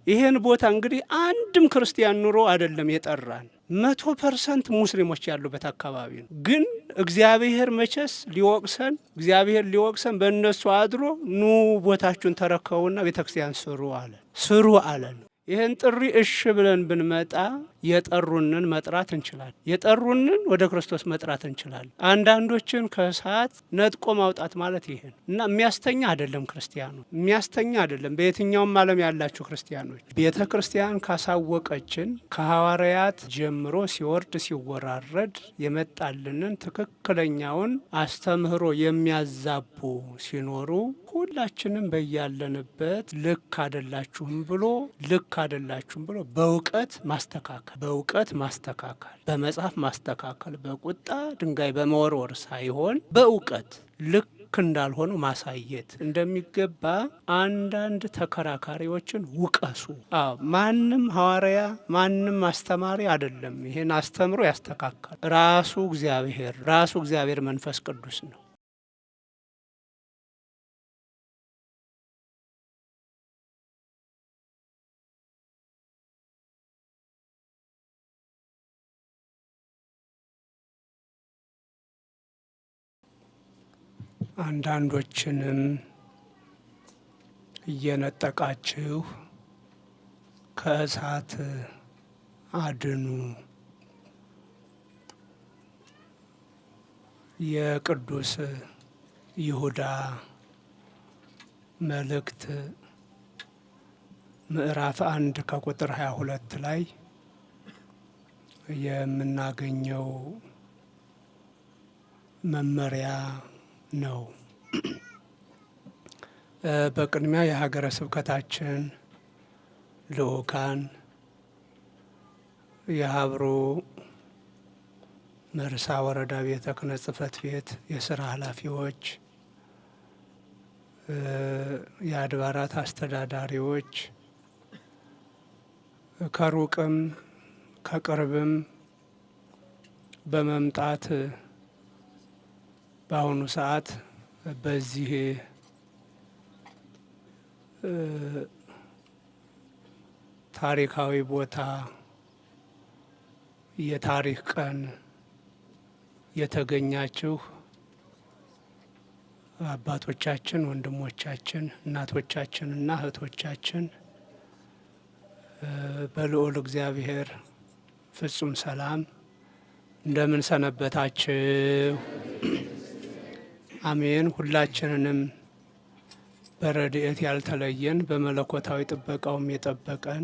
ይሄን ቦታ እንግዲህ አንድም ክርስቲያን ኑሮ አይደለም የጠራን 100% ሙስሊሞች ያሉበት አካባቢ ነው። ግን እግዚአብሔር መቸስ ሊወቅሰን በእነሱ አድሮ ኑ ቦታችሁን ተረከቡና ቤተክርስቲያን ስሩ አለን። ይህን ጥሪ እሺ ብለን ብንመጣ የጠሩንን መጥራት እንችላለን። የጠሩንን ወደ ክርስቶስ መጥራት እንችላለን። አንዳንዶችን ከእሳት ነጥቆ ማውጣት ማለት ይሄን እና የሚያስተኛ አይደለም። ክርስቲያኑ የሚያስተኛ አይደለም። በየትኛውም ዓለም ያላችሁ ክርስቲያኖች ቤተ ክርስቲያን ካሳወቀችን ከሐዋርያት ጀምሮ ሲወርድ ሲወራረድ የመጣልንን ትክክለኛውን አስተምህሮ የሚያዛቡ ሲኖሩ ሁላችንም በያለንበት ልክ አይደላችሁም ብሎ በእውቀት ማስተካከል በመጽሐፍ ማስተካከል በቁጣ ድንጋይ በመወርወር ሳይሆን በእውቀት ልክ እንዳልሆኑ ማሳየት እንደሚገባ አንዳንድ ተከራካሪዎችን ውቀሱ። ማንም ሐዋርያ ማንም አስተማሪ አይደለም ይሄን አስተምሮ ያስተካከል ራሱ እግዚአብሔር መንፈስ ቅዱስ ነው። አንዳንዶችንም እየነጠቃችሁ ከእሳት አድኑ። የቅዱስ ይሁዳ መልእክት ምዕራፍ 1 ከቁጥር 22 ላይ የምናገኘው መመሪያ ነው። በቅድሚያ የሀገረ ስብከታችን ልኡካን፣ የሀብሮ መርሳ ወረዳ ቤተ ክህነት ጽሕፈት ቤት የስራ ኃላፊዎች፣ የአድባራት አስተዳዳሪዎች፣ ከሩቅም ከቅርብም በመምጣት በአሁኑ ሰዓት በዚህ ታሪካዊ ቦታ የታሪክ ቀን የተገኛችሁ አባቶቻችን፣ ወንድሞቻችን፣ እናቶቻችን እና እህቶቻችን በልዑል እግዚአብሔር ፍጹም ሰላም እንደምን ሰነበታችሁ? አሜን። ሁላችንንም በረድኤት ያልተለየን በመለኮታዊ ጥበቃውም የጠበቀን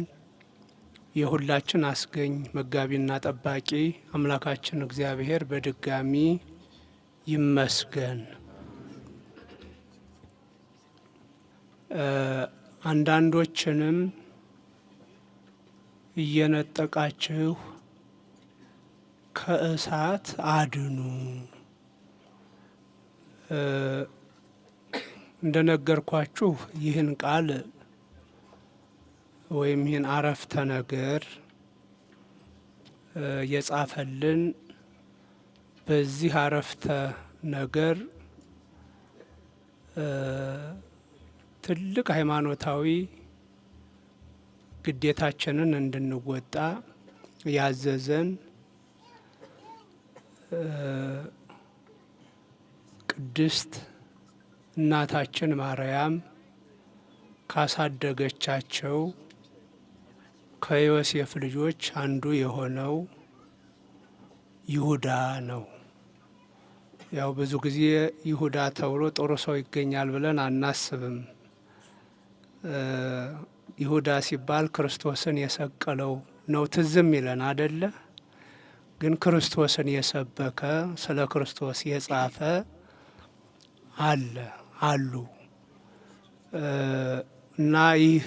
የሁላችን አስገኝ መጋቢና ጠባቂ አምላካችን እግዚአብሔር በድጋሚ ይመስገን። አንዳንዶችንም እየነጠቃችሁ ከእሳት አድኑ። እንደነገርኳችሁ ይህን ቃል ወይም ይህን አረፍተ ነገር የጻፈልን በዚህ አረፍተ ነገር ትልቅ ሃይማኖታዊ ግዴታችንን እንድንወጣ ያዘዘን ቅድስት እናታችን ማርያም ካሳደገቻቸው ከዮሴፍ ልጆች አንዱ የሆነው ይሁዳ ነው። ያው ብዙ ጊዜ ይሁዳ ተብሎ ጥሩ ሰው ይገኛል ብለን አናስብም። ይሁዳ ሲባል ክርስቶስን የሰቀለው ነው ትዝም ይለን አደለ? ግን ክርስቶስን የሰበከ ስለ ክርስቶስ የጻፈ አሉ እና ይህ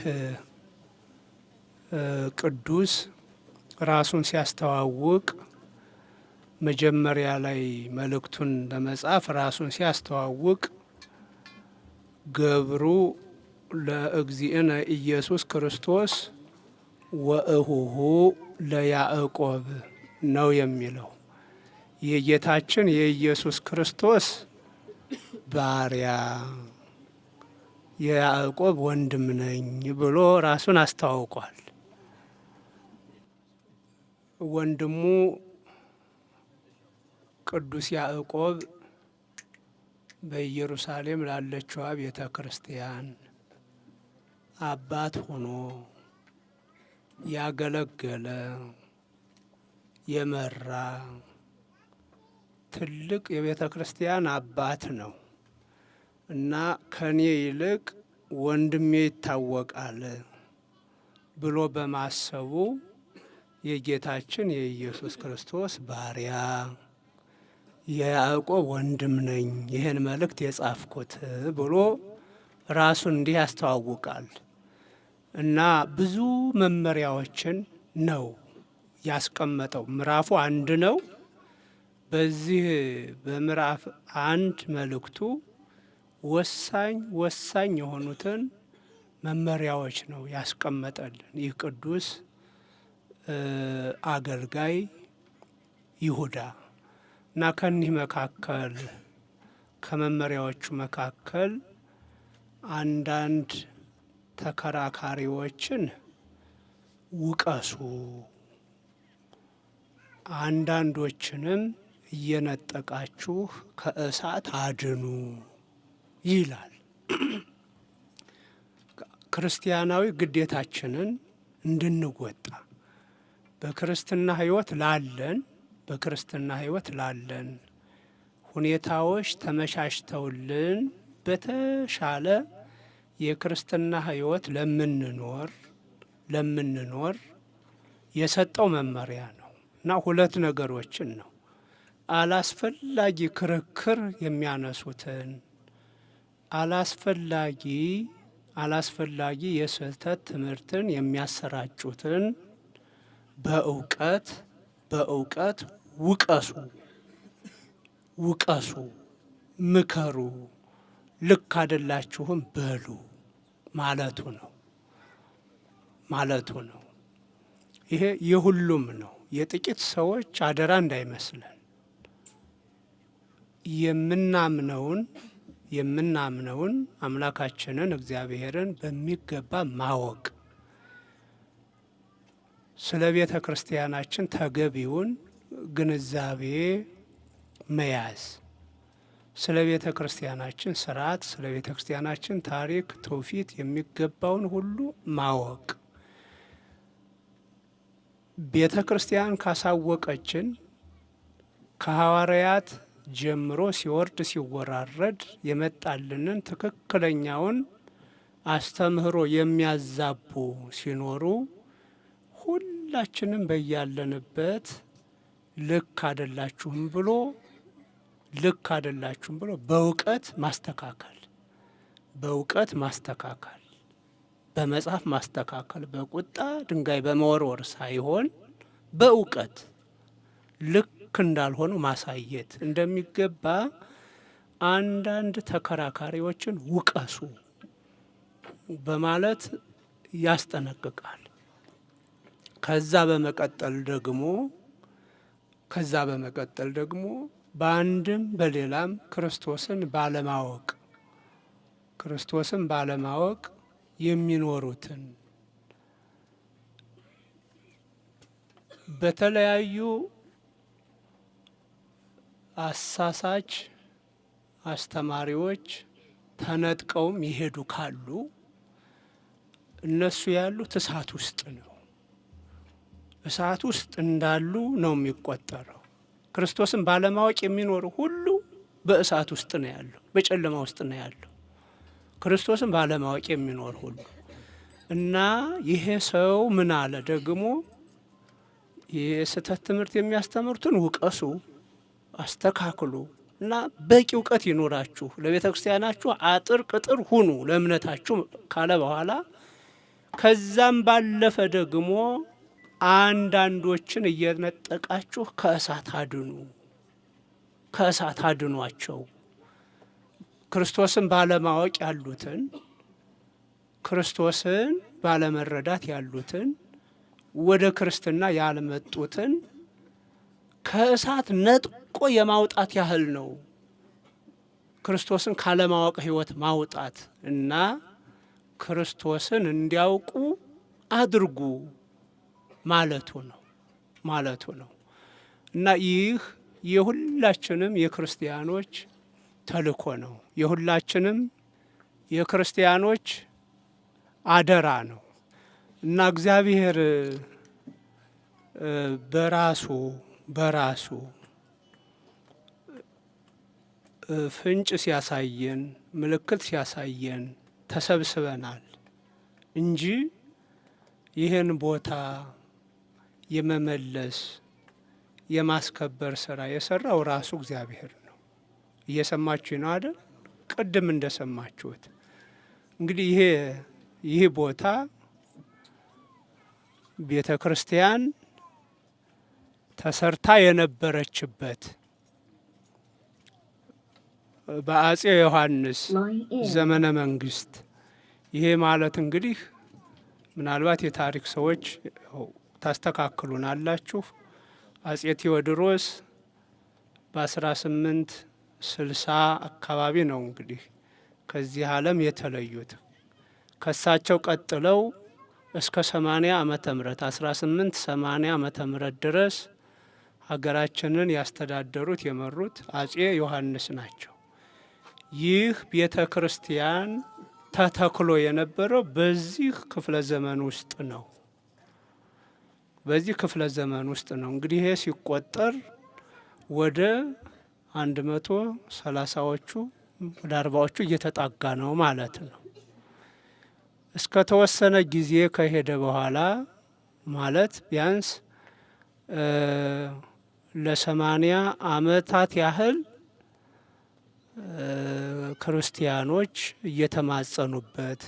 ቅዱስ ራሱን ሲያስተዋውቅ መጀመሪያ ላይ መልእክቱን ለመጻፍ ራሱን ሲያስተዋውቅ ገብሩ ለእግዚእነ ኢየሱስ ክርስቶስ ወእሁሁ ለያዕቆብ ነው የሚለው። የጌታችን የኢየሱስ ክርስቶስ ባሪያ የያዕቆብ ወንድም ነኝ ብሎ ራሱን አስተዋውቋል። ወንድሙ ቅዱስ ያዕቆብ በኢየሩሳሌም ላለችዋ ቤተ ክርስቲያን አባት ሆኖ ያገለገለ የመራ ትልቅ የቤተ ክርስቲያን አባት ነው እና ከኔ ይልቅ ወንድሜ ይታወቃል ብሎ በማሰቡ የጌታችን የኢየሱስ ክርስቶስ ባሪያ የያዕቆብ ወንድም ነኝ ይህን መልእክት የጻፍኩት ብሎ ራሱን እንዲህ ያስተዋውቃል እና ብዙ መመሪያዎችን ነው ያስቀመጠው። ምዕራፉ 1 ነው። በዚህ በምዕራፍ 1 መልእክቱ ወሳኝ የሆኑትን መመሪያዎች ነው ያስቀመጠልን ይህ ቅዱስ አገልጋይ ይሁዳ እና ከኒህ መካከል ከመመሪያዎቹ መካከል አንዳንድ ተከራካሪዎችን ውቀሱ፣ አንዳንዶችንም እየነጠቃችሁ ከእሳት አድኑ ይላል። ክርስቲያናዊ ግዴታችንን እንድንወጣ በክርስትና ሕይወት ላለን ሁኔታዎች ተመቻችተውልን በተሻለ የክርስትና ሕይወት ለምንኖር የሰጠው መመሪያ ነው እና 2 ነገሮችን ነው። አላስፈላጊ ክርክር የሚያነሱትን አላስፈላጊ የስህተት ትምህርትን የሚያሰራጩትን በእውቀት ውቀሱ፣ ምከሩ፣ ልክ አይደላችሁም በሉ ማለቱ ነው። ይሄ የሁሉም ነው፣ የጥቂት ሰዎች አደራ እንዳይመስለን። የምናምነውን አምላካችንን እግዚአብሔርን በሚገባ ማወቅ፣ ስለ ቤተ ክርስቲያናችን ተገቢውን ግንዛቤ መያዝ፣ ስለ ቤተ ክርስቲያናችን ስርዓት፣ ስለ ቤተ ክርስቲያናችን ታሪክ፣ ትውፊት የሚገባውን ሁሉ ማወቅ። ቤተ ክርስቲያን ካሳወቀችን ከሐዋርያት ጀምሮ ሲወርድ ሲወራረድ የመጣልንን ትክክለኛውን አስተምህሮ የሚያዛቡ ሲኖሩ ሁላችንም በያለንበት ልክ አይደላችሁም ብሎ በእውቀት ማስተካከል፣ በመጽሐፍ ማስተካከል፣ በቁጣ ድንጋይ በመወርወር ሳይሆን በእውቀት ልክ እንዳልሆኑ ማሳየት እንደሚገባ አንዳንድ ተከራካሪዎችን ውቀሱ በማለት ያስጠነቅቃል። ከዛ በመቀጠል ደግሞ በአንድም በሌላም ክርስቶስን ባለማወቅ የሚኖሩትን በተለያዩ አሳሳች አስተማሪዎች ተነጥቀውም ይሄዱ ካሉ እነሱ ያሉት እሳት ውስጥ ነው። እሳት ውስጥ እንዳሉ ነው የሚቆጠረው። ክርስቶስን ባለማወቅ የሚኖር ሁሉ በእሳት ውስጥ ነው ያለው፣ በጨለማ ውስጥ ነው ያለው። ክርስቶስን ባለማወቅ የሚኖር ሁሉ እና ይሄ ሰው ምን አለ ደግሞ የስህተት ትምህርት የሚያስተምሩትን ውቀሱ፣ አስተካክሉ እና በቂ እውቀት ይኖራችሁ፣ ለቤተ ክርስቲያናችሁ አጥር ቅጥር ሁኑ ለእምነታችሁ ካለ በኋላ ከዛም ባለፈ ደግሞ አንዳንዶችን እየነጠቃችሁ ከእሳት አድኗቸው። ክርስቶስን ባለማወቅ ያሉትን፣ ክርስቶስን ባለመረዳት ያሉትን፣ ወደ ክርስትና ያልመጡትን ከእሳት ነጥቆ የማውጣት ያህል ነው ክርስቶስን ካለማወቅ ሕይወት ማውጣት እና ክርስቶስን እንዲያውቁ አድርጉ ማለቱ ነው እና ይህ የሁላችንም የክርስቲያኖች ተልእኮ ነው። የሁላችንም የክርስቲያኖች አደራ ነው እና እግዚአብሔር በራሱ ፍንጭ ሲያሳየን፣ ምልክት ሲያሳየን ተሰብስበናል እንጂ ይህን ቦታ የመመለስ የማስከበር ስራ የሰራው ራሱ እግዚአብሔር ነው። እየሰማችሁ ነው አይደል? ቅድም እንደሰማችሁት እንግዲህ ይህ ቦታ ቤተ ክርስቲያን ተሰርታ የነበረችበት በአጼ ዮሐንስ ዘመነ መንግስት። ይሄ ማለት እንግዲህ ምናልባት የታሪክ ሰዎች ታስተካክሉናላችሁ። አጼ ቴዎድሮስ በ1860 አካባቢ ነው እንግዲህ ከዚህ ዓለም የተለዩት። ከሳቸው ቀጥለው እስከ 80 ዓመተ ምህረት 1880 ዓመተ ምህረት ድረስ ሀገራችንን ያስተዳደሩት የመሩት አጼ ዮሐንስ ናቸው። ይህ ቤተ ክርስቲያን ተተክሎ የነበረው በዚህ ክፍለ ዘመን ውስጥ ነው። እንግዲህ ይሄ ሲቆጠር ወደ 130ዎቹ ወደ 40ዎቹ እየተጣጋ ነው ማለት ነው። እስከ ተወሰነ ጊዜ ከሄደ በኋላ ማለት ቢያንስ ለ80 ዓመታት ያህል ክርስቲያኖች እየተማጸኑበት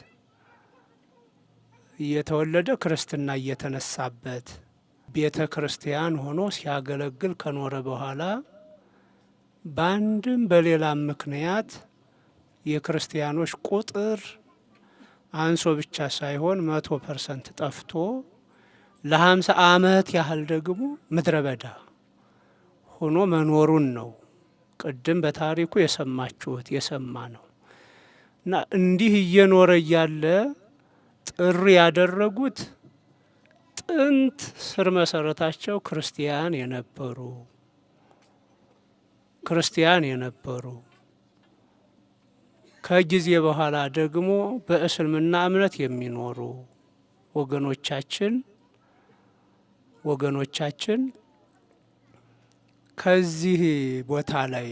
እየተወለደ ክርስትና እየተነሳበት ቤተ ክርስቲያን ሆኖ ሲያገለግል ከኖረ በኋላ በአንድም በሌላም ምክንያት የክርስቲያኖች ቁጥር አንሶ ብቻ ሳይሆን 100% ጠፍቶ ለ50 ዓመት ያህል ደግሞ ምድረ በዳ ሆኖ መኖሩን ነው ቅድም በታሪኩ የሰማ ነው እና እንዲህ እየኖረ እያለ ጥሪ ያደረጉት ጥንት ስር መሰረታቸው ክርስቲያን የነበሩ ከጊዜ በኋላ ደግሞ በእስልምና እምነት የሚኖሩ ወገኖቻችን ከዚህ ቦታ ላይ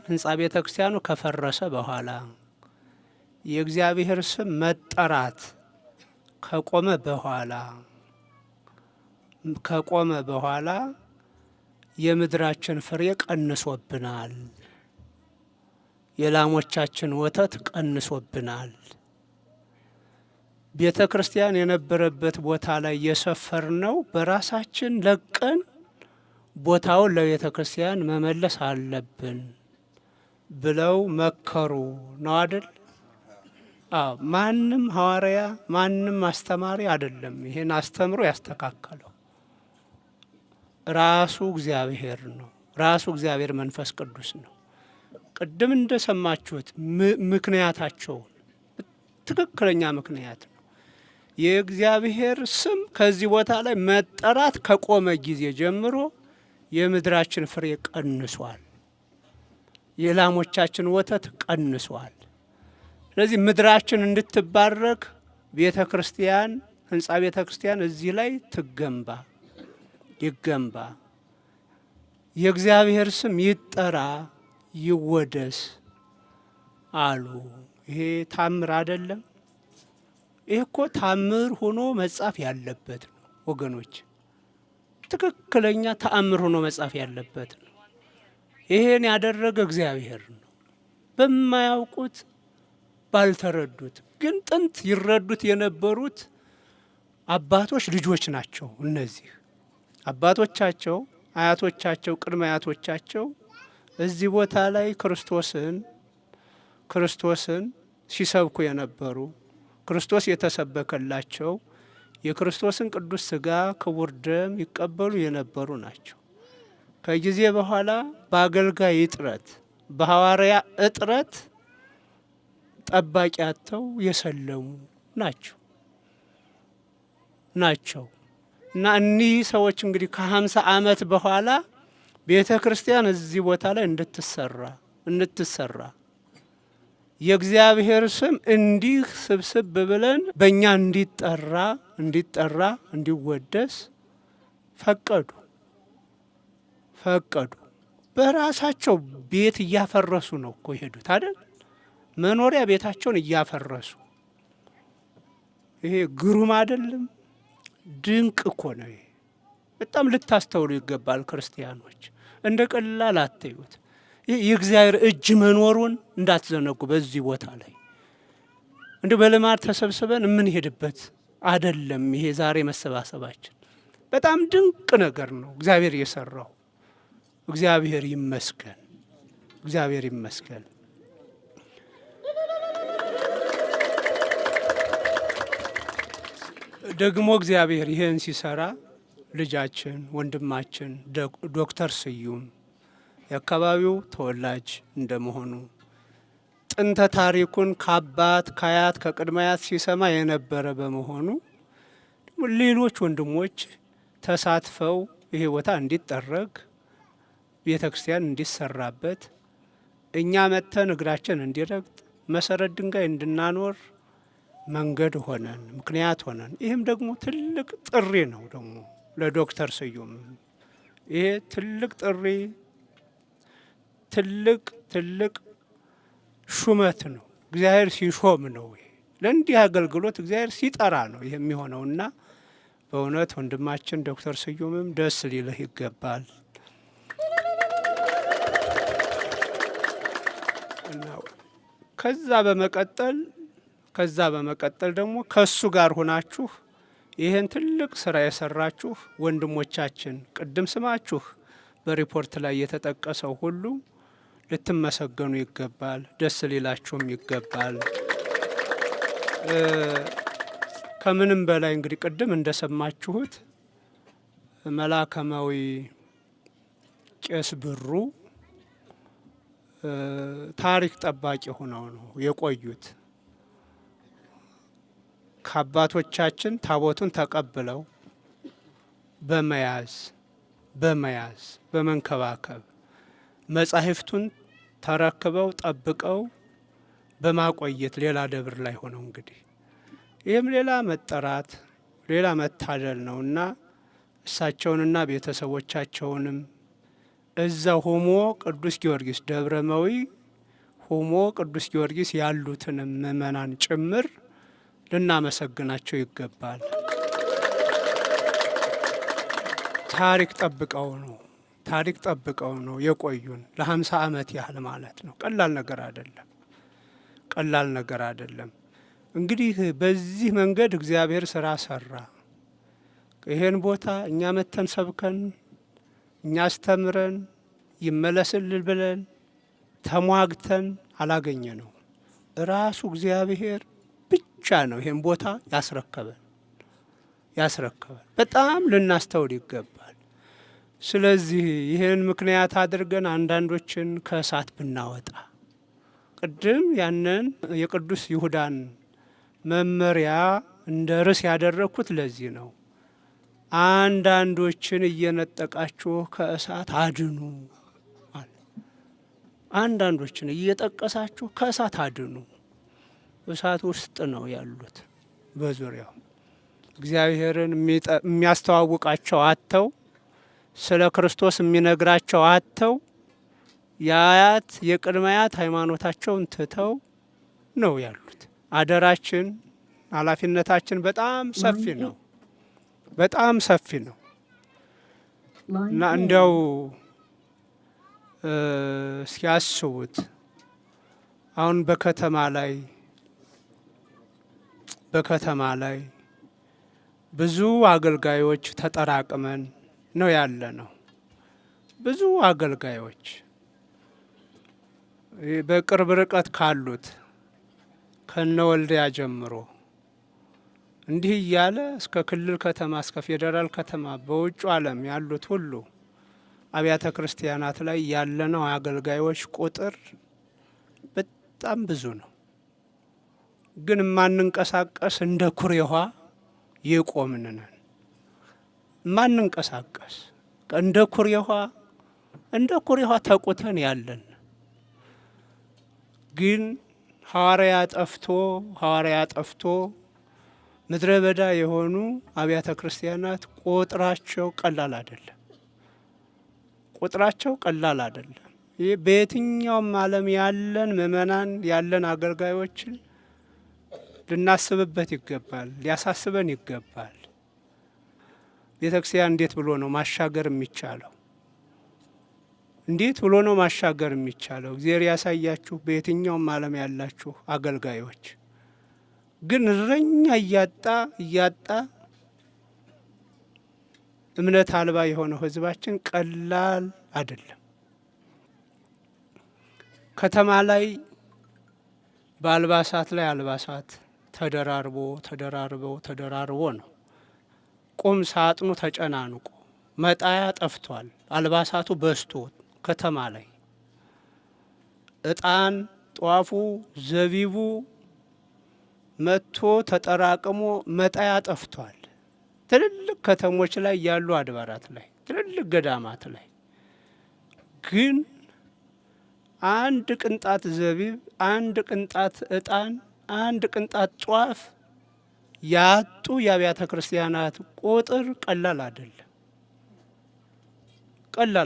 ህንጻ ቤተ ክርስቲያኑ ከፈረሰ በኋላ የእግዚአብሔር ስም መጠራት ከቆመ በኋላ የምድራችን ፍሬ ቀንሶብናል፣ የላሞቻችን ወተት ቀንሶብናል። ቤተ ክርስቲያን የነበረበት ቦታ ላይ የሰፈርነው በራሳችን ለቀን ቦታውን ለቤተ ክርስቲያን መመለስ አለብን ብለው መከሩ ነው አይደል? ማንም ሐዋርያ ማንም አስተማሪ አይደለም ይሄን አስተምሮ ያስተካከለው ራሱ እግዚአብሔር ነው። ራሱ እግዚአብሔር መንፈስ ቅዱስ ነው። ቅድም እንደሰማችሁት ምክንያታቸውን ትክክለኛ ምክንያት ነው። የእግዚአብሔር ስም ከዚህ ቦታ ላይ መጠራት ከቆመ ጊዜ ጀምሮ የምድራችን ፍሬ ቀንሷል፣ የላሞቻችን ወተት ቀንሷል። ስለዚህ ምድራችን እንድትባረክ ቤተ ክርስቲያን ህንጻ ቤተ ክርስቲያን እዚህ ላይ ይገንባ፣ የእግዚአብሔር ስም ይጠራ፣ ይወደስ አሉ። ይሄ ታምር አይደለም? ይሄ እኮ ታምር ሆኖ መጻፍ ያለበት ነው ወገኖች። ትክክለኛ ተአምር ሆኖ መጻፍ ያለበት ነው። ይሄን ያደረገ እግዚአብሔር ነው። በማያውቁት ባልተረዱት ግን ጥንት ይረዱት የነበሩት አባቶች ልጆች ናቸው። እነዚህ አባቶቻቸው፣ አያቶቻቸው፣ ቅድመ አያቶቻቸው እዚህ ቦታ ላይ ክርስቶስን ሲሰብኩ የነበሩ ክርስቶስ የተሰበከላቸው የክርስቶስን ቅዱስ ሥጋ ክቡር ደም ይቀበሉ የነበሩ ናቸው። ከጊዜ በኋላ በአገልጋይ እጥረት፣ በሐዋርያ እጥረት ጠባቂ አጥተው የሰለሙ ናቸው። እና እኒህ ሰዎች እንግዲህ ከ50 ዓመት በኋላ ቤተ ክርስቲያን እዚህ ቦታ ላይ እንድትሰራ የእግዚአብሔር ስም እንዲህ ስብስብ ብለን በእኛ እንዲጠራ እንዲወደስ ፈቀዱ። በራሳቸው ቤት እያፈረሱ ነው እኮ የሄዱት አይደል? መኖሪያ ቤታቸውን እያፈረሱ። ይሄ ግሩም አይደለም? ድንቅ እኮ ነው። ይሄ በጣም ልታስተውሉ ይገባል ክርስቲያኖች። እንደ ቀላል አትዩት። ይህ የእግዚአብሔር እጅ መኖሩን እንዳትዘነጉ። በዚህ ቦታ ላይ እንዲሁ በልማድ ተሰብስበን የምንሄድበት አይደለም። ይሄ ዛሬ መሰባሰባችን በጣም ድንቅ ነገር ነው እግዚአብሔር የሰራው። እግዚአብሔር ይመስገን። ደግሞ እግዚአብሔር ይህን ሲሰራ ልጃችን ወንድማችን ዶክተር ስዩም የአካባቢው ተወላጅ እንደመሆኑ ጥንተ ታሪኩን ከአባት ከአያት ከቅድመ አያት ሲሰማ የነበረ በመሆኑ ሌሎች ወንድሞች ተሳትፈው ይሄ ቦታ እንዲጠረግ ቤተ ክርስቲያን እንዲሰራበት እኛ መተን እግራችን እንዲረግጥ መሰረት ድንጋይ እንድናኖር መንገድ ሆነን ምክንያት ሆነን ይህም ደግሞ ትልቅ ጥሪ ነው። ደግሞ ለዶክተር ስዩም ይሄ ትልቅ ጥሪ ትልቅ ሹመት ነው። እግዚአብሔር ሲሾም ነው። ይሄ ለእንዲህ አገልግሎት እግዚአብሔር ሲጠራ ነው ይሄ የሚሆነውና በእውነት ወንድማችን ዶክተር ስዩምም ደስ ሊልህ ይገባል። ከዛ በመቀጠል ደግሞ ከሱ ጋር ሆናችሁ ይህን ትልቅ ስራ የሰራችሁ ወንድሞቻችን ቅድም ስማችሁ በሪፖርት ላይ የተጠቀሰው ሁሉ ልትመሰገኑ ይገባል። ደስ ሊላችሁም ይገባል። ከምንም በላይ እንግዲህ ቅድም እንደሰማችሁት መላከማዊ ቄስ ብሩ ታሪክ ጠባቂ ሆነው ነው የቆዩት። ከአባቶቻችን ታቦቱን ተቀብለው በመያዝ በመንከባከብ መጻሕፍቱን ተረክበው ጠብቀው በማቆየት ሌላ ደብር ላይ ሆነው እንግዲህ ይህም ሌላ መጠራት ሌላ መታደል ነውና እሳቸውንና ቤተሰቦቻቸውንም እዛ ሆሞ ቅዱስ ጊዮርጊስ ደብረመዊ ሆሞ ቅዱስ ጊዮርጊስ ያሉትንም ምእመናን ጭምር ልናመሰግናቸው ይገባል። ታሪክ ጠብቀው ነው የቆዩን ለ50 ዓመት ያህል ማለት ነው። ቀላል ነገር አይደለም። እንግዲህ በዚህ መንገድ እግዚአብሔር ስራ ሰራ። ይሄን ቦታ እኛ መተን ሰብከን እኛ አስተምረን ይመለስልል ብለን ተሟግተን አላገኘ ነው። ራሱ እግዚአብሔር ብቻ ነው ይሄን ቦታ ያስረከበን። በጣም ልናስተውል ይገባል። ስለዚህ ይህን ምክንያት አድርገን አንዳንዶችን ከእሳት ብናወጣ ቅድም ያንን የቅዱስ ይሁዳን መመሪያ እንደ ርዕስ ያደረግኩት ለዚህ ነው። አንዳንዶችን እየነጠቃችሁ ከእሳት አድኑ። አንዳንዶችን እየጠቀሳችሁ ከእሳት አድኑ። እሳት ውስጥ ነው ያሉት። በዙሪያው እግዚአብሔርን የሚያስተዋውቃቸው አጥተው ስለ ክርስቶስ የሚነግራቸው አጥተው የአያት የቅድመ አያት ሃይማኖታቸውን ትተው ነው ያሉት። አደራችን ኃላፊነታችን በጣም ሰፊ ነው እና እንዲያው ሲያስቡት አሁን በከተማ ላይ ብዙ አገልጋዮች ተጠራቅመን ነው ያለ ነው። ብዙ አገልጋዮች በቅርብ ርቀት ካሉት ከነወልዲያ ጀምሮ እንዲህ እያለ እስከ ክልል ከተማ እስከ ፌዴራል ከተማ በውጭ ዓለም ያሉት ሁሉ አብያተ ክርስቲያናት ላይ ያለነው አገልጋዮች ቁጥር በጣም ብዙ ነው። ግን ማንንቀሳቀስ እንደ ኩሬ ውሃ የቆምን ነን። ማንንቀሳቀስ እንደ ኩሬ ውሃ ተቁተን ያለን ግን ሐዋርያ ጠፍቶ ምድረ በዳ የሆኑ አብያተ ክርስቲያናት ቁጥራቸው ቀላል አይደለም። ይህ በየትኛውም ዓለም ያለን ምእመናን ያለን አገልጋዮችን ልናስብበት ይገባል፣ ሊያሳስበን ይገባል። ቤተ ክርስቲያን እንዴት ብሎ ነው ማሻገር የሚቻለው? እንዴት ብሎ ነው ማሻገር የሚቻለው? እግዚአብሔር ያሳያችሁ። በየትኛውም ዓለም ያላችሁ አገልጋዮች ግን እረኛ እያጣ እምነት አልባ የሆነው ሕዝባችን ቀላል አይደለም። ከተማ ላይ በአልባሳት ላይ አልባሳት ተደራርቦ ነው። ቁም ሳጥኑ ተጨናንቆ መጣያ ጠፍቷል። አልባሳቱ በዝቶ ከተማ ላይ እጣን ጧፉ ዘቢቡ መጥቶ ተጠራቅሞ መጣያ ጠፍቷል። ትልልቅ ከተሞች ላይ ያሉ አድባራት ላይ ትልልቅ ገዳማት ላይ ግን አንድ ቅንጣት ዘቢብ፣ አንድ ቅንጣት እጣን፣ አንድ ቅንጣት ጧፍ ያጡ የአብያተ ክርስቲያናት ቁጥር ቀላል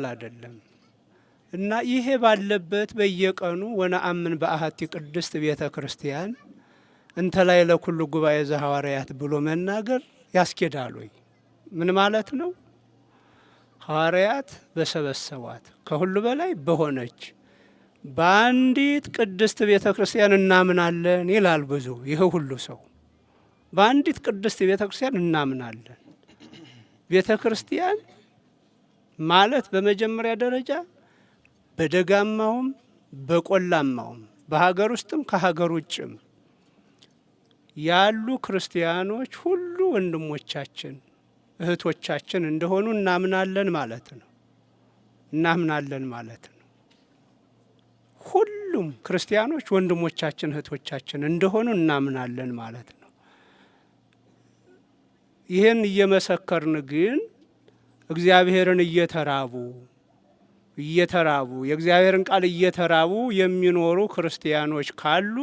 አይደለም እና ይሄ ባለበት በየቀኑ ወነአምን በአሐቲ ቅድስት ቤተ ክርስቲያን እንተ ላይ ለኩሉ ጉባኤ ዘሐዋርያት ብሎ መናገር ያስኬዳል ወይ? ምን ማለት ነው? ሐዋርያት በሰበሰቧት ከሁሉ በላይ በሆነች በአንዲት ቅድስት ቤተ ክርስቲያን እናምናለን ይላል ብዙ። ይህ ሁሉ ሰው በአንዲት ቅድስት ቤተ ክርስቲያን እናምናለን። ቤተ ክርስቲያን ማለት በመጀመሪያ ደረጃ በደጋማውም በቆላማውም በሀገር ውስጥም ከሀገር ውጭም ያሉ ክርስቲያኖች ሁሉ ወንድሞቻችን እህቶቻችን እንደሆኑ እናምናለን ማለት ነው። ሁሉም ክርስቲያኖች ወንድሞቻችን እህቶቻችን እንደሆኑ እናምናለን ማለት ነው። ይህን እየመሰከርን ግን እግዚአብሔርን እየተራቡ የእግዚአብሔርን ቃል እየተራቡ የሚኖሩ ክርስቲያኖች ካሉ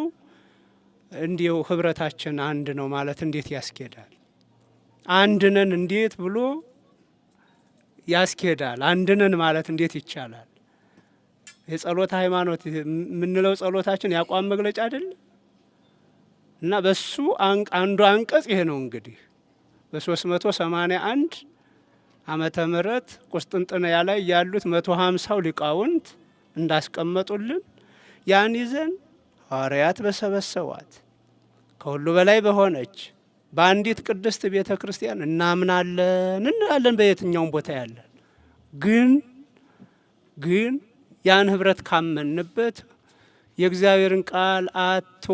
እንዲው ህብረታችን አንድ ነው ማለት እንዴት ያስኬዳል? አንድ ነን እንዴት ብሎ ያስኬዳል? አንድ ነን ማለት እንዴት ይቻላል? የጸሎት ሃይማኖት የምንለው ጸሎታችን ያቋም መግለጫ አይደል? እና በሱ አንዱ አንቀጽ ይሄ ነው። እንግዲህ በ381 ዓመተ ምህረት ቁስጥንጥንያ ላይ ያሉት 150 ሊቃውንት እንዳስቀመጡልን ያን ይዘን ሐዋርያት በሰበሰቧት ከሁሉ በላይ በሆነች በአንዲት ቅድስት ቤተ ክርስቲያን እናምናለን እንላለን። በየትኛውም ቦታ ያለን ግን ያን ህብረት ካመንበት የእግዚአብሔርን ቃል አጥቶ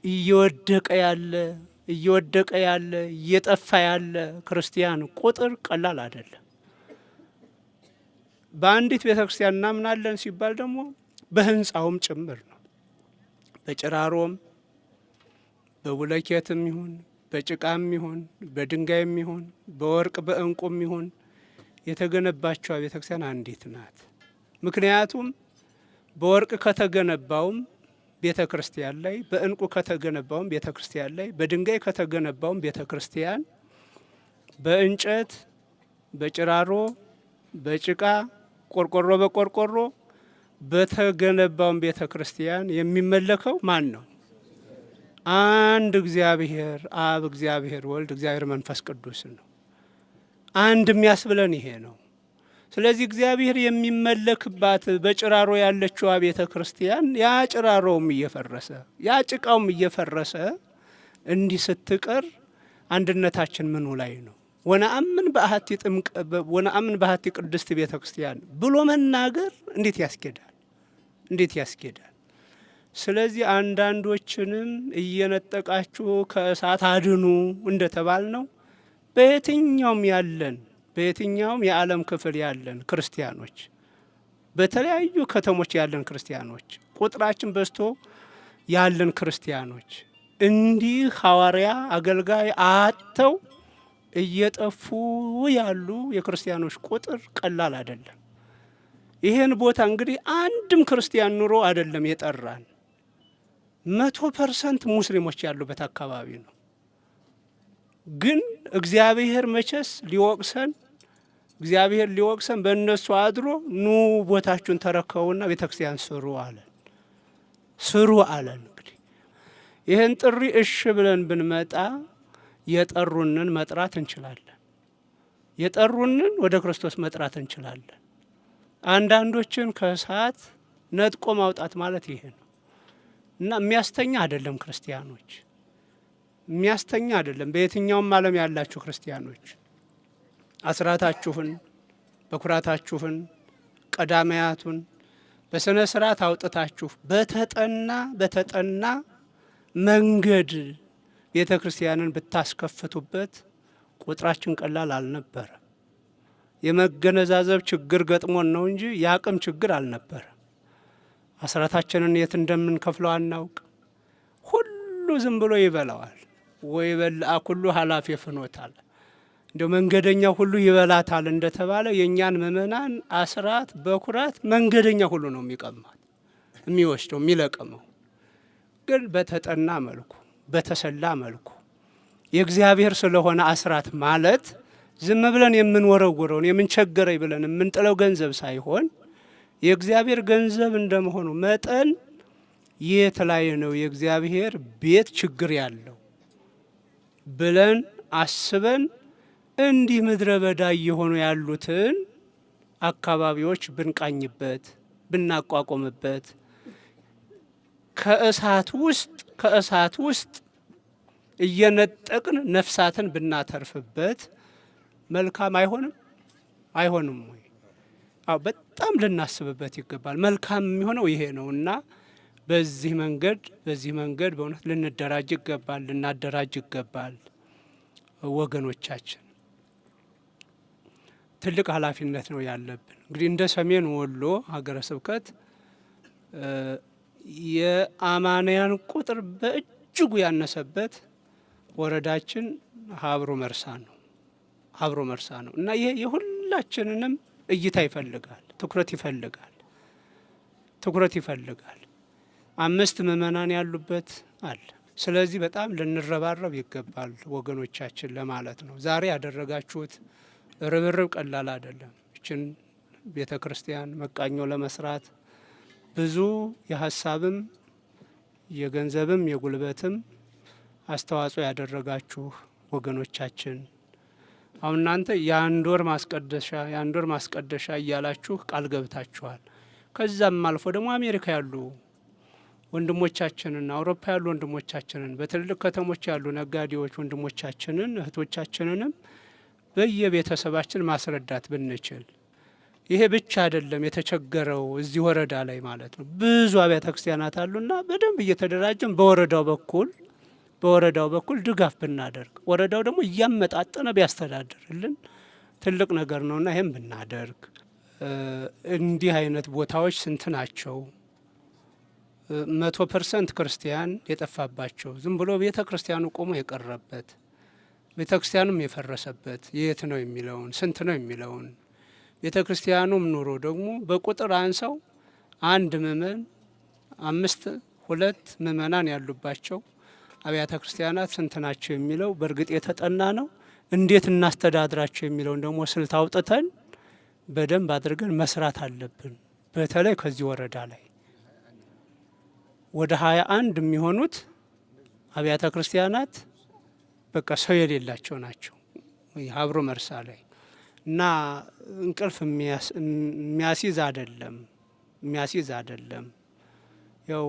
እየወደቀ ያለ እየጠፋ ያለ ክርስቲያን ቁጥር ቀላል አይደለም። በአንዲት ቤተ ክርስቲያን እናምናለን ሲባል ደግሞ በህንፃውም ጭምር ነው። በጭራሮም በቡለኬትም ይሁን በጭቃም ይሁን በድንጋይም ይሁን በወርቅ በእንቁም ይሁን የተገነባቸው ቤተ ክርስቲያን አንዲት ናት። ምክንያቱም በወርቅ ከተገነባውም ቤተ ክርስቲያን ላይ፣ በእንቁ ከተገነባውም ቤተ ክርስቲያን ላይ፣ በድንጋይ ከተገነባውም ቤተ ክርስቲያን፣ በእንጨት በጭራሮ በጭቃ ቆርቆሮ በቆርቆሮ በተገነባውም ቤተ ክርስቲያን የሚመለከው ማን ነው? አንድ እግዚአብሔር አብ፣ እግዚአብሔር ወልድ፣ እግዚአብሔር መንፈስ ቅዱስ ነው። አንድ የሚያስብለን ይሄ ነው። ስለዚህ እግዚአብሔር የሚመለክባት በጭራሮ ያለችዋ ቤተ ክርስቲያን ያ ጭራሮውም እየፈረሰ ያ ጭቃውም እየፈረሰ እንዲህ ስትቀር አንድነታችን ምኑ ላይ ነው? ወነአምን በአሐቲ ቅድስት ቤተ ክርስቲያን ብሎ መናገር እንዴት ያስኬዳል? ስለዚህ አንዳንዶችንም እየነጠቃችሁ ከእሳት አድኑ እንደተባል ነው። በየትኛውም የዓለም ክፍል ያለን ክርስቲያኖች፣ በተለያዩ ከተሞች ያለን ክርስቲያኖች ቁጥራችን በዝቶ ያለን ክርስቲያኖች እንዲህ ሐዋርያ አገልጋይ አጥተው እየጠፉ ያሉ የክርስቲያኖች ቁጥር ቀላል አይደለም። ይሄን ቦታ እንግዲህ አንድም ክርስቲያን ኑሮ አይደለም የጠራን 100% ሙስሊሞች ያሉበት አካባቢ ነው። ግን እግዚአብሔር መቼስ ሊወቅሰን በእነሱ አድሮ ኑ ቦታችሁን ተረከቡና ቤተክርስቲያን ስሩ አለን። እንግዲህ ይህን ጥሪ እሺ ብለን ብንመጣ የጠሩንን መጥራት እንችላለን። የጠሩንን ወደ ክርስቶስ መጥራት እንችላለን። አንዳንዶችን ከእሳት ነጥቆ ማውጣት ማለት ይሄ ነው እና የሚያስተኛ አይደለም። ክርስቲያኖች የሚያስተኛ አይደለም። በየትኛውም ዓለም ያላችሁ ክርስቲያኖች አስራታችሁን፣ በኩራታችሁን፣ ቀዳማያቱን በስነ ስርዓት አውጥታችሁ በተጠና መንገድ ቤተ ክርስቲያንን ብታስከፍቱበት ቁጥራችን ቀላል አልነበረ። የመገነዛዘብ ችግር ገጥሞን ነው እንጂ የአቅም ችግር አልነበረ። አስራታችንን የት እንደምንከፍለው አናውቅ። ሁሉ ዝም ብሎ ይበላዋል። ወይ በልአ ኩሉ ኃላፊ ፍኖታል፣ እንደው መንገደኛ ሁሉ ይበላታል እንደተባለ የእኛን ምእመናን አስራት በኩራት መንገደኛ ሁሉ ነው የሚቀማት፣ የሚወስደው፣ የሚለቅመው። ግን በተጠና መልኩ በተሰላ መልኩ የእግዚአብሔር ስለሆነ አስራት ማለት ዝም ብለን የምንወረውረውን የምንቸገረኝ ብለን የምንጥለው ገንዘብ ሳይሆን የእግዚአብሔር ገንዘብ እንደመሆኑ መጠን የት ላይ ነው የእግዚአብሔር ቤት ችግር ያለው ብለን አስበን እንዲህ ምድረ በዳ እየሆኑ ያሉትን አካባቢዎች ብንቃኝበት፣ ብናቋቁምበት፣ ከእሳት ውስጥ እየነጠቅን ነፍሳትን ብናተርፍበት መልካም አይሆንም ወይ? አዎ፣ በጣም ልናስብበት ይገባል። መልካም የሚሆነው ይሄ ነው እና በዚህ መንገድ በእውነት ልንደራጅ ይገባል፣ ልናደራጅ ይገባል። ወገኖቻችን ትልቅ ኃላፊነት ነው ያለብን። እንግዲህ እንደ ሰሜን ወሎ ሀገረ ስብከት የአማንያን ቁጥር በእጅጉ ያነሰበት ወረዳችን ሀብሮ መርሳ ነው እና ይሄ የሁላችንንም እይታ ይፈልጋል፣ ትኩረት ይፈልጋል። 5 ምእመናን ያሉበት አለ። ስለዚህ በጣም ልንረባረብ ይገባል ወገኖቻችን ለማለት ነው። ዛሬ ያደረጋችሁት ርብርብ ቀላል አይደለም። ይችን ቤተ ክርስቲያን መቃኞ ለመስራት ብዙ የሀሳብም የገንዘብም የጉልበትም አስተዋጽኦ ያደረጋችሁ ወገኖቻችን፣ አሁን እናንተ የአንድ ወር ማስቀደሻ እያላችሁ ቃል ገብታችኋል። ከዛም አልፎ ደግሞ አሜሪካ ያሉ ወንድሞቻችንን፣ አውሮፓ ያሉ ወንድሞቻችንን፣ በትልልቅ ከተሞች ያሉ ነጋዴዎች ወንድሞቻችንን እህቶቻችንንም በየቤተሰባችን ማስረዳት ብንችል፣ ይሄ ብቻ አይደለም የተቸገረው እዚህ ወረዳ ላይ ማለት ነው። ብዙ አብያተ ክርስቲያናት አሉና በደንብ እየተደራጀን በወረዳው በኩል ድጋፍ ብናደርግ፣ ወረዳው ደግሞ እያመጣጠነ ቢያስተዳድርልን ትልቅ ነገር ነውና ይሄን ብናደርግ። እንዲህ አይነት ቦታዎች ስንት ናቸው? 100% ክርስቲያን የጠፋባቸው፣ ዝም ብሎ ቤተ ክርስቲያኑ ቆሞ የቀረበት፣ ቤተ ክርስቲያኑም የፈረሰበት የት ነው የሚለውን ስንት ነው የሚለውን፣ ቤተ ክርስቲያኑም ኑሮ ደግሞ በቁጥር አንሰው 1 ምእመን 2 ምእመናን ያሉባቸው አብያተ ክርስቲያናት ስንት ናቸው የሚለው በእርግጥ የተጠና ነው። እንዴት እናስተዳድራቸው የሚለውን ደግሞ ስልት አውጥተን በደንብ አድርገን መስራት አለብን። በተለይ ከዚህ ወረዳ ላይ ወደ 21 የሚሆኑት አብያተ ክርስቲያናት በቃ ሰው የሌላቸው ናቸው ሀብሮ መርሳ ላይ እና እንቅልፍ የሚያስይዝ አይደለም። ያው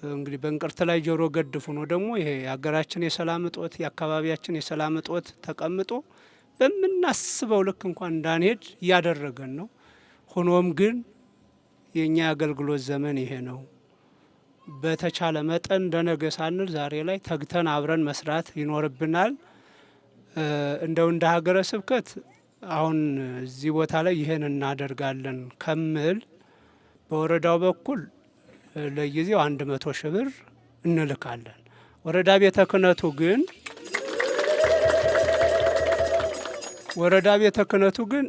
እንግዲህ በእንቅርት ላይ ጆሮ ገድፉ ነው። ደግሞ ይሄ የሀገራችን የሰላም እጦት የአካባቢያችን የሰላም እጦት ተቀምጦ በምናስበው ልክ እንኳን እንዳንሄድ እያደረገን ነው። ሆኖም ግን የእኛ የአገልግሎት ዘመን ይሄ ነው። በተቻለ መጠን እንደነገ ሳንል ዛሬ ላይ ተግተን አብረን መስራት ይኖርብናል። እንደው እንደ ሀገረ ስብከት አሁን እዚህ ቦታ ላይ ይሄን እናደርጋለን ከምል በወረዳው በኩል ለጊዜው 100 ሺህ ብር እንልካለን። ወረዳ ቤተ ክህነቱ ግን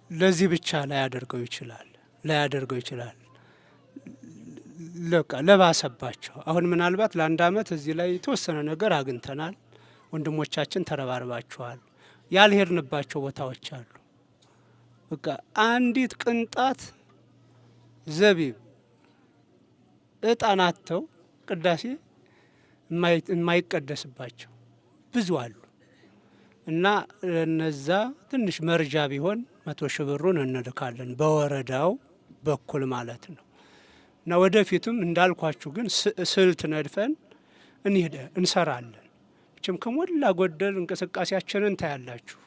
ለዚህ ብቻ ላያደርገው ይችላል። ለባሰባቸው አሁን ምናልባት ለ1 ዓመት እዚህ ላይ የተወሰነ ነገር አግኝተናል። ወንድሞቻችን ተረባርባቸዋል። ያልሄድንባቸው ቦታዎች አሉ። በቃ አንዲት ቅንጣት ዘቢብ ዕጣን አጥተው ቅዳሴ የማይቀደስባቸው ብዙ አሉ እና እነዛ ትንሽ መርጃ ቢሆን 100 ሺህ ብሩን እንልካለን በወረዳው በኩል ማለት ነው። እና ወደፊትም እንዳልኳችሁ ግን ስልት ነድፈን እንሰራለን። እችም ከሞላ ጎደል እንቅስቃሴያችንን ታያላችሁ።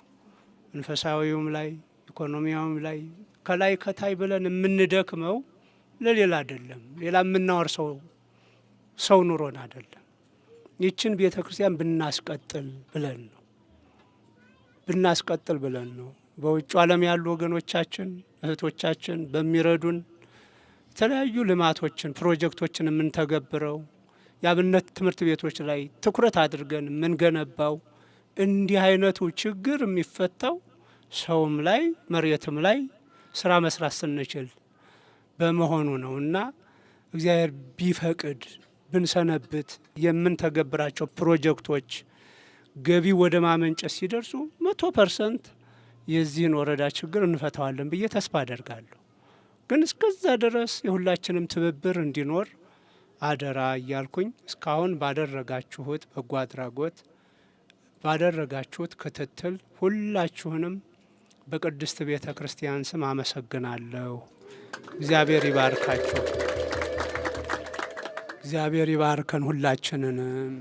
መንፈሳዊውም ላይ ኢኮኖሚያውም ላይ ከላይ ከታይ ብለን የምንደክመው ለሌላ አይደለም። ሌላ የምናወርሰው ሰው ኑሮን አይደለም። ይችን ቤተ ክርስቲያን ብናስቀጥል ብለን ነው። በውጭ ዓለም ያሉ ወገኖቻችን እህቶቻችን በሚረዱን የተለያዩ ልማቶችን ፕሮጀክቶችን የምንተገብረው የአብነት ትምህርት ቤቶች ላይ ትኩረት አድርገን የምንገነባው እንዲህ አይነቱ ችግር የሚፈታው ሰውም ላይ መሬትም ላይ ስራ መስራት ስንችል በመሆኑ ነው እና እግዚአብሔር ቢፈቅድ ብንሰነብት የምንተገብራቸው ፕሮጀክቶች ገቢ ወደ ማመንጨት ሲደርሱ 100% የዚህን ወረዳ ችግር እንፈታዋለን ብዬ ተስፋ አደርጋለሁ። ግን እስከዛ ድረስ የሁላችንም ትብብር እንዲኖር አደራ እያልኩኝ እስካሁን ባደረጋችሁት በጎ አድራጎት ባደረጋችሁት ክትትል ሁላችሁንም በቅድስት ቤተ ክርስቲያን ስም አመሰግናለሁ። እግዚአብሔር ይባርካችሁ። እግዚአብሔር ይባርከን ሁላችንንም።